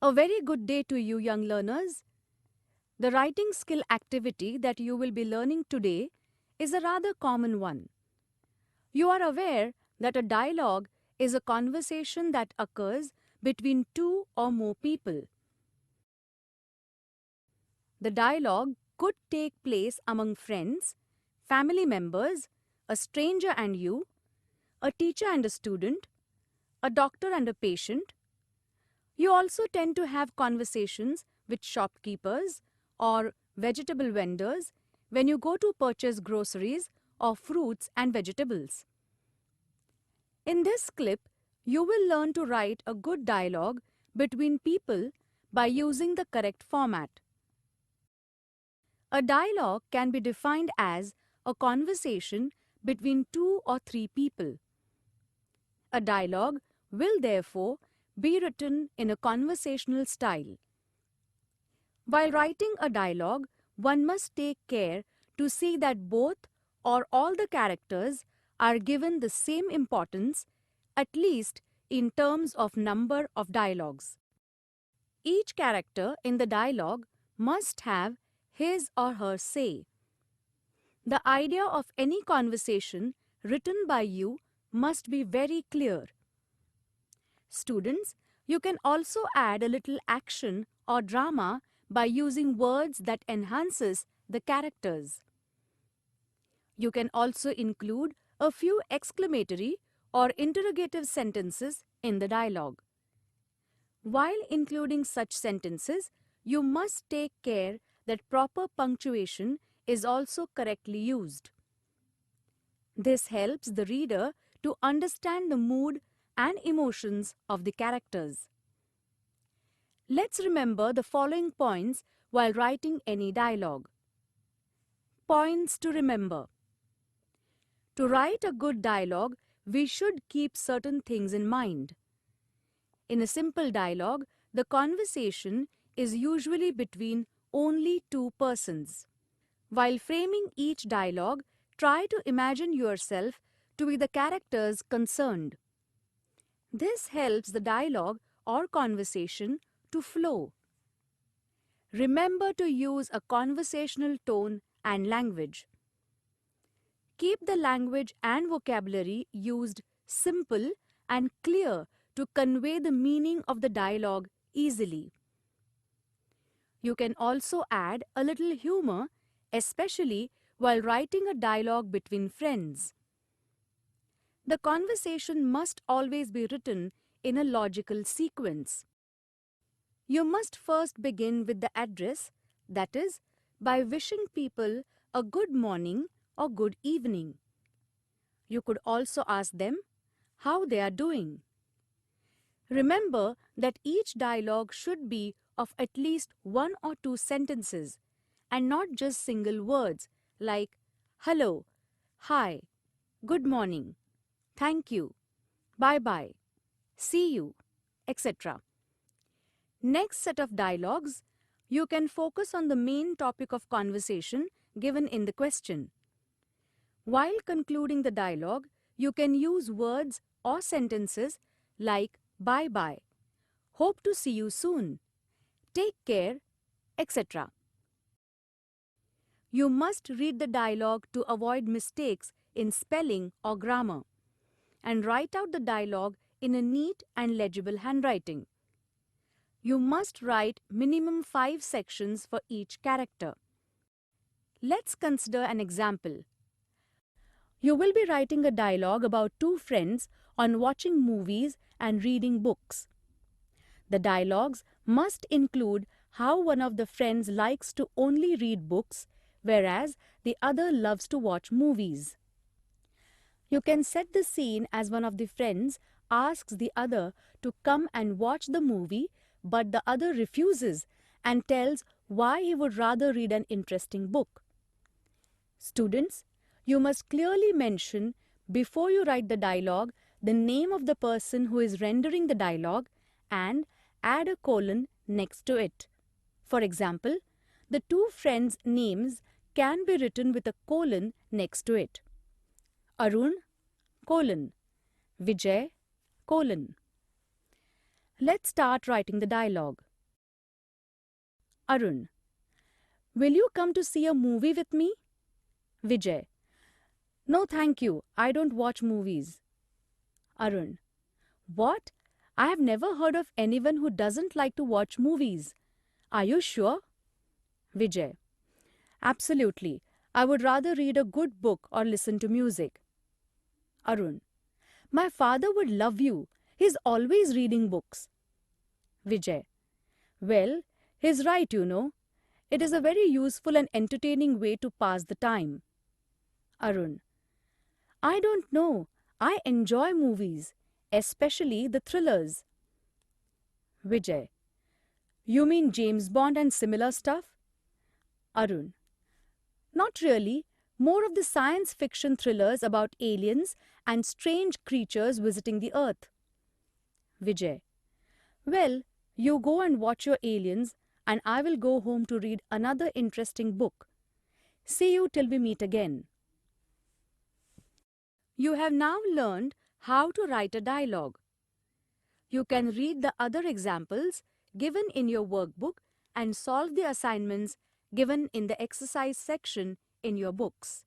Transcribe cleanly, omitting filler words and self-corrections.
A very good day to you, young learners. The writing skill activity that you will be learning today is a rather common one. You are aware that a dialogue is a conversation that occurs between two or more people. The dialogue could take place among friends, family members, a stranger and you, a teacher and a student, a doctor and a patient. You also tend to have conversations with shopkeepers or vegetable vendors when you go to purchase groceries or fruits and vegetables. In this clip, you will learn to write a good dialogue between people by using the correct format. A dialogue can be defined as a conversation between two or three people. A dialogue will therefore be written in a conversational style. While writing a dialogue, one must take care to see that both or all the characters are given the same importance, at least in terms of number of dialogues. Each character in the dialogue must have his or her say. The idea of any conversation written by you must be very clear. Students, you can also add a little action or drama by using words that enhances the characters. You can also include a few exclamatory or interrogative sentences in the dialogue. While including such sentences, you must take care that proper punctuation is also correctly used. This helps the reader to understand the mood and emotions of the characters. Let's remember the following points while writing any dialogue. Points to remember. To write a good dialogue, we should keep certain things in mind. In a simple dialogue, the conversation is usually between only two persons. While framing each dialogue, try to imagine yourself to be the characters concerned. This helps the dialogue or conversation to flow. Remember to use a conversational tone and language. Keep the language and vocabulary used simple and clear to convey the meaning of the dialogue easily. You can also add a little humor, especially while writing a dialogue between friends. The conversation must always be written in a logical sequence. You must first begin with the address, that is, by wishing people a good morning or good evening. You could also ask them how they are doing. Remember that each dialogue should be of at least one or two sentences and not just single words like hello, hi, good morning, thank you, bye-bye, see you, etc. Next set of dialogues, you can focus on the main topic of conversation given in the question. While concluding the dialogue, you can use words or sentences like bye-bye, hope to see you soon, take care, etc. You must read the dialogue to avoid mistakes in spelling or grammar, and write out the dialogue in a neat and legible handwriting. You must write minimum 5 sections for each character. Let's consider an example. You will be writing a dialogue about two friends on watching movies and reading books. The dialogues must include how one of the friends likes to only read books, whereas the other loves to watch movies. You can set the scene as one of the friends asks the other to come and watch the movie, but the other refuses and tells why he would rather read an interesting book. Students, you must clearly mention, before you write the dialogue, the name of the person who is rendering the dialogue and add a colon next to it. For example, the two friends' names can be written with a colon next to it. Arun, colon, Vijay, colon. Let's start writing the dialogue. Arun. Will you come to see a movie with me? Vijay. No, thank you. I don't watch movies. Arun. What? I have never heard of anyone who doesn't like to watch movies. Are you sure? Vijay. Absolutely. I would rather read a good book or listen to music. Arun. My father would love you. He's always reading books. Vijay. Well, he's right, you know. It is a very useful and entertaining way to pass the time. Arun. I don't know. I enjoy movies, especially the thrillers. Vijay. You mean James Bond and similar stuff? Arun. Not really. More of the science fiction thrillers about aliens and strange creatures visiting the earth. Vijay. Well, you go and watch your aliens, and I will go home to read another interesting book. See you till we meet again. You have now learned how to write a dialogue. You can read the other examples given in your workbook and solve the assignments given in the exercise section in your books.